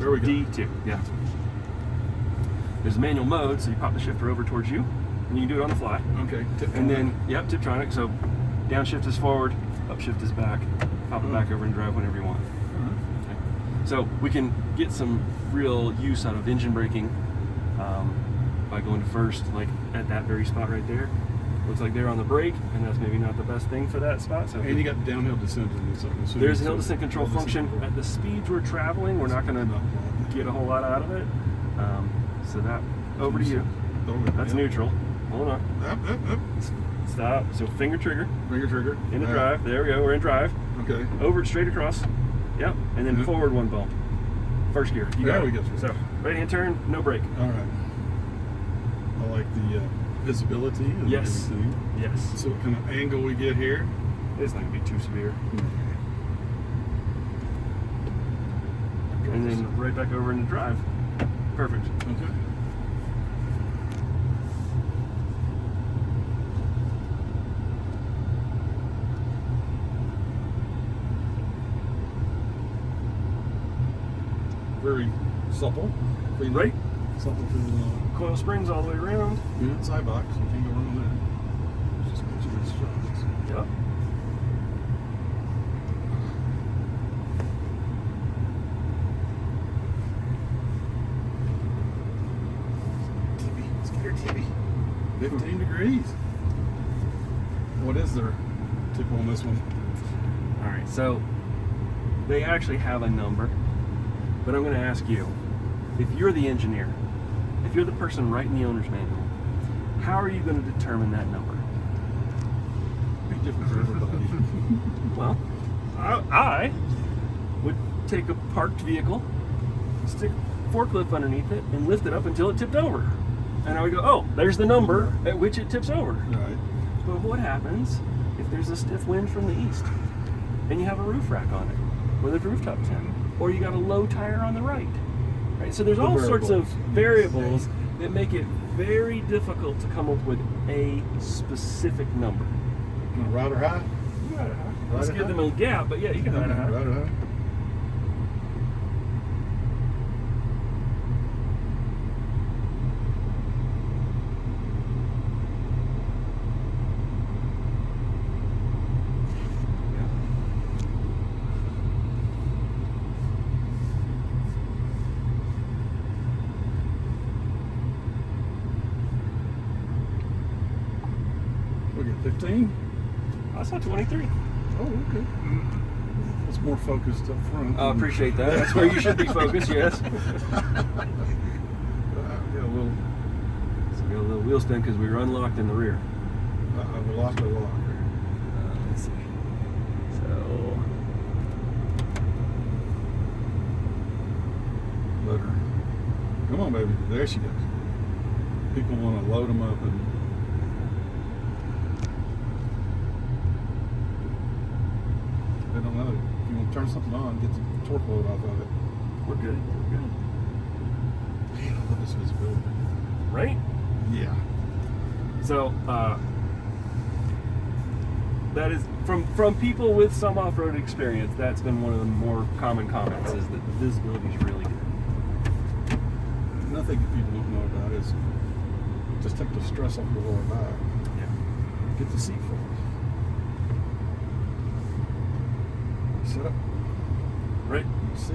There we go. D2, yeah. There's a manual mode, so you pop the shifter over towards you, and you can do it on the fly. Okay. And then, yep, Tiptronic. So downshift is forward, upshift is back. Pop it back over and drive whenever you want. Okay. So we can get some real use out of engine braking by going to first, like at that very spot right there. Looks like they're on the brake, and that's maybe not the best thing for that spot. So And you got downhill descent in this. there's a hill descent control function. At the speeds we're traveling, we're not going to get a whole lot out of it. So that, over to you. That's neutral. Hold on. Up. Stop. So finger trigger. Finger trigger. Into drive. There we go. We're in drive. Okay. Over, straight across. Yep. And then forward one bump. First gear. You got There it. we go. So right hand turn, no brake. All right. I like the visibility and Yes. everything. Yes. So what kind of angle we get here? It's not going to be too severe. And then right back over into drive. Perfect. Okay. Very supple. Right. Supple for Coil springs all the way around. the side box. You can't go wrong there. Just makes you shots. Yep. Let's get her TV. 15 degrees. What is their tip on this one? All right. So they actually have a number, but I'm going to ask you, if you're the engineer, if you're the person writing the owner's manual, how are you going to determine that number? Be different for everybody. Well, I would take a parked vehicle, stick a forklift underneath it, and lift it up until it tipped over. And I would go, oh, there's the number at which it tips over. Right. But what happens if there's a stiff wind from the east and you have a roof rack on it with a rooftop tent, or you got a low tire on the right? Right. So there's all sorts of variables that make it very difficult to come up with a specific number. Ride or high? You got it high. Let's give them a gap, but yeah, you can ride it high. Ride or high. We'll get 15. I saw 23. Oh, okay. It's more focused up front. I appreciate that. That's where you should be focused, yes. Yeah, a little. So we got a little wheel spin because we were unlocked in the rear. We lost our lock. Let's see. So, Let her. Come on, baby. There she goes. People want to load them up and. They don't know. If you want to turn something on, get the torque load off of it. we're good. We're good. Man, I love this visibility. Right? Yeah. So, that is from people with some off-road experience. That's been one of the more common comments, is that the visibility is really good. Nothing that people don't know about is just take the stress off your lower back. Yeah. Get the seat forward. Set up. Right. See.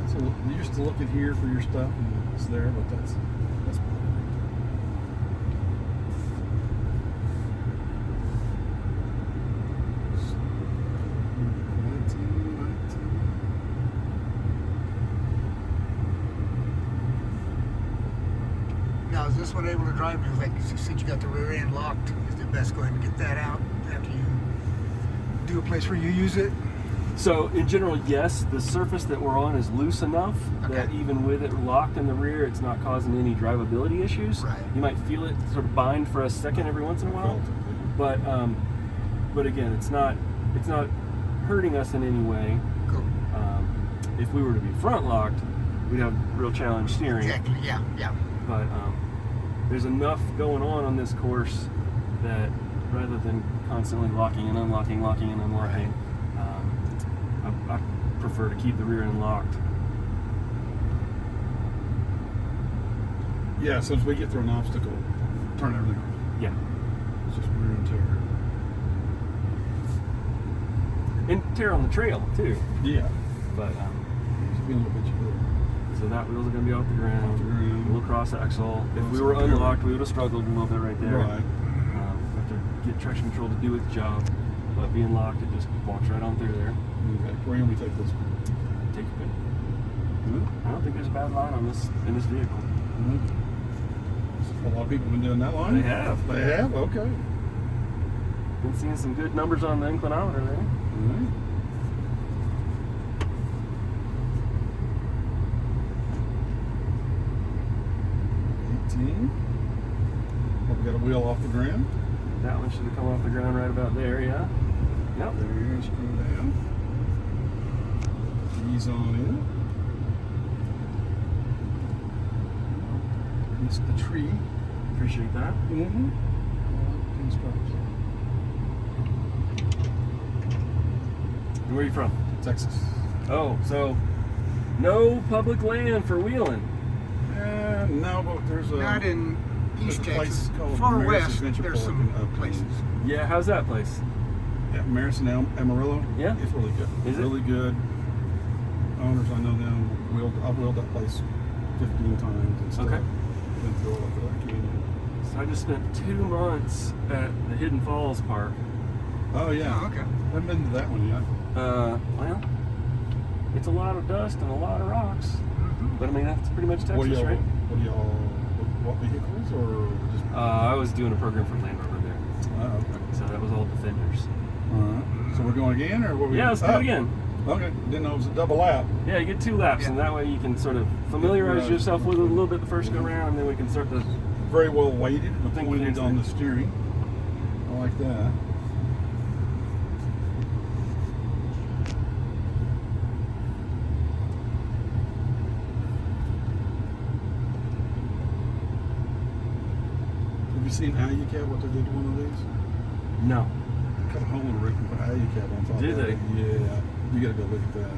So you used to look at here for your stuff, and it's there, but that's Now, is this one able to drive? Because like you said, you got the rear end locked. Is it best going to get that out after you do a place where you use it? So in general, yes, the surface that we're on is loose enough that Okay. even with it locked in the rear, it's not causing any drivability issues. Right. You might feel it sort of bind for a second every once in a while, but again, it's not hurting us in any way. Cool. If we were to be front locked, we'd have real challenge steering. Exactly. Yeah. But there's enough going on this course that rather than constantly locking and unlocking, locking and unlocking, I prefer to keep the rear end locked. Yeah, so as we get through an obstacle, turn everything off. Yeah. It's just rear and tear. And tear on the trail too. Yeah. But Just be a little bit better. so that wheel's gonna be off the ground. Off the ground. A little cross axle. If Cross we were axle. unlocked, we would have struggled a little bit right there. Right. Have to get traction control to do its job. But being locked, it just walks right on through there. Okay. Where can we take this? Take your pick. I don't think there's a bad line on this in this vehicle. A lot of people have been doing that line? They have. They have? Okay. Been seeing some good numbers on the inclinometer there. Alright. Oh, we got a wheel off the ground. That one should have come off the ground right about there, yeah. Yep. There, screw down. Ease on in. Missed the tree. Appreciate that. Mm-hmm. And where are you from? Texas. Oh, so no public land for wheeling. No, but there's a... Not in there's East a place Texas. called Far Maris west, Adventure there's Park some in Upland. places. Yeah, how's that place? Yeah, Maris and Amarillo. Yeah? It's really good. Is it? Really good. Owners, I know them. I've wheeled that place 15 times and stuff. Okay. Been through all of that canyon. So I just spent 2 months at the Hidden Falls Park. Oh, yeah. Oh, okay. Haven't been to that one yet. Well, it's a lot of dust and a lot of rocks. Mm-hmm. But I mean, that's pretty much What do Texas, right? what vehicles or just... I was doing a program for Land Rover there. Oh, okay. So that was all Defenders. All right. So we're going again or what? Yeah, let's do it again. Okay. Didn't know it was a double lap. Yeah, you get 2 laps, and that way you can sort of familiarize Right. yourself with it a little bit the first go round, and then we can start to... Very well weighted and Think pointed things on there. the steering. I like that. Have you seen Alucab, what they did to one of these? No. They cut a hole in the roof and put Alucab on top Did of they? it. Yeah. You gotta go look at that.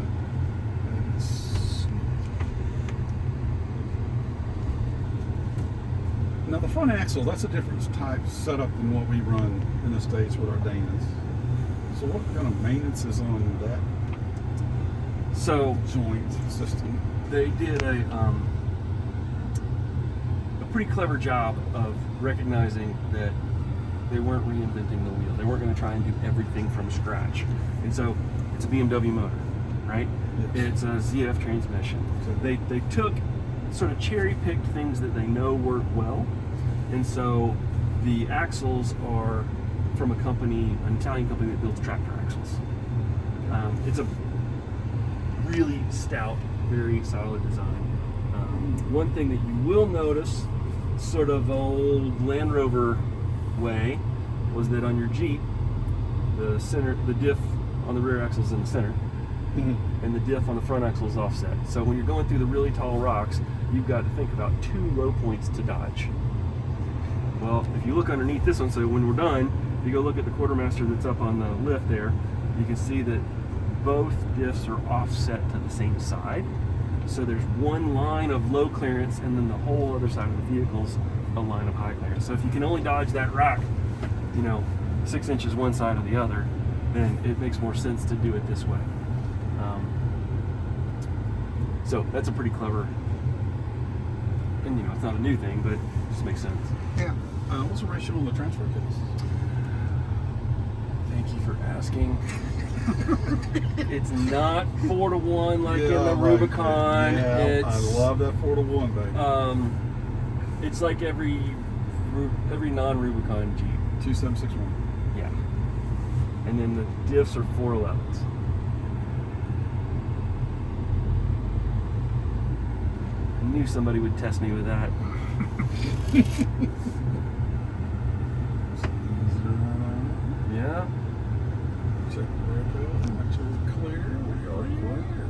Now the front axle, that's a different type setup than what we run in the States with our Danas. So what kind of maintenance is on that So joint system? they did a pretty clever job of recognizing that they weren't reinventing the wheel. They weren't going to try and do everything from scratch. And so it's a BMW motor, right? Yes. It's a ZF transmission. So they took sort of cherry-picked things that they know work well. And so the axles are from a company, an Italian company that builds tractor axles. It's a really stout, very solid design. One thing that you will notice, sort of old Land Rover way, was that on your Jeep, the diff on the rear axle is in the center, and the diff on the front axle is offset. So when you're going through the really tall rocks, you've got to think about 2 low points to dodge. Well, if you look underneath this one, so when we're done, if you go look at the quartermaster that's up on the lift there, you can see that both diffs are offset to the same side. So there's one line of low clearance, and then the whole other side of the vehicle's a line of high clearance. So if you can only dodge that rock, 6 inches one side or the other, then it makes more sense to do it this way. So that's a pretty clever, and it's not a new thing, but it just makes sense. Yeah. What's the ratio on the transfer case? Thank you for asking. It's not 4-to-1 like in the I like Rubicon. that. Yeah, It's, I love that 4-to-1, baby. It's like every non-Rubicon Jeep. 2761. Yeah. And then the diffs are 411s. I knew somebody would test me with that. Yeah. Check the brake oil, make sure we're clear. We are clear.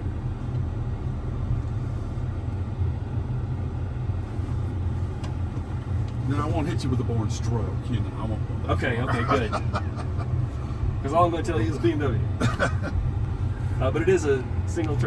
No, I won't hit you with a boring stroke. You know, I won't. Go that Okay, far. okay, good. Because all I'm going to tell you is BMW. But it is a single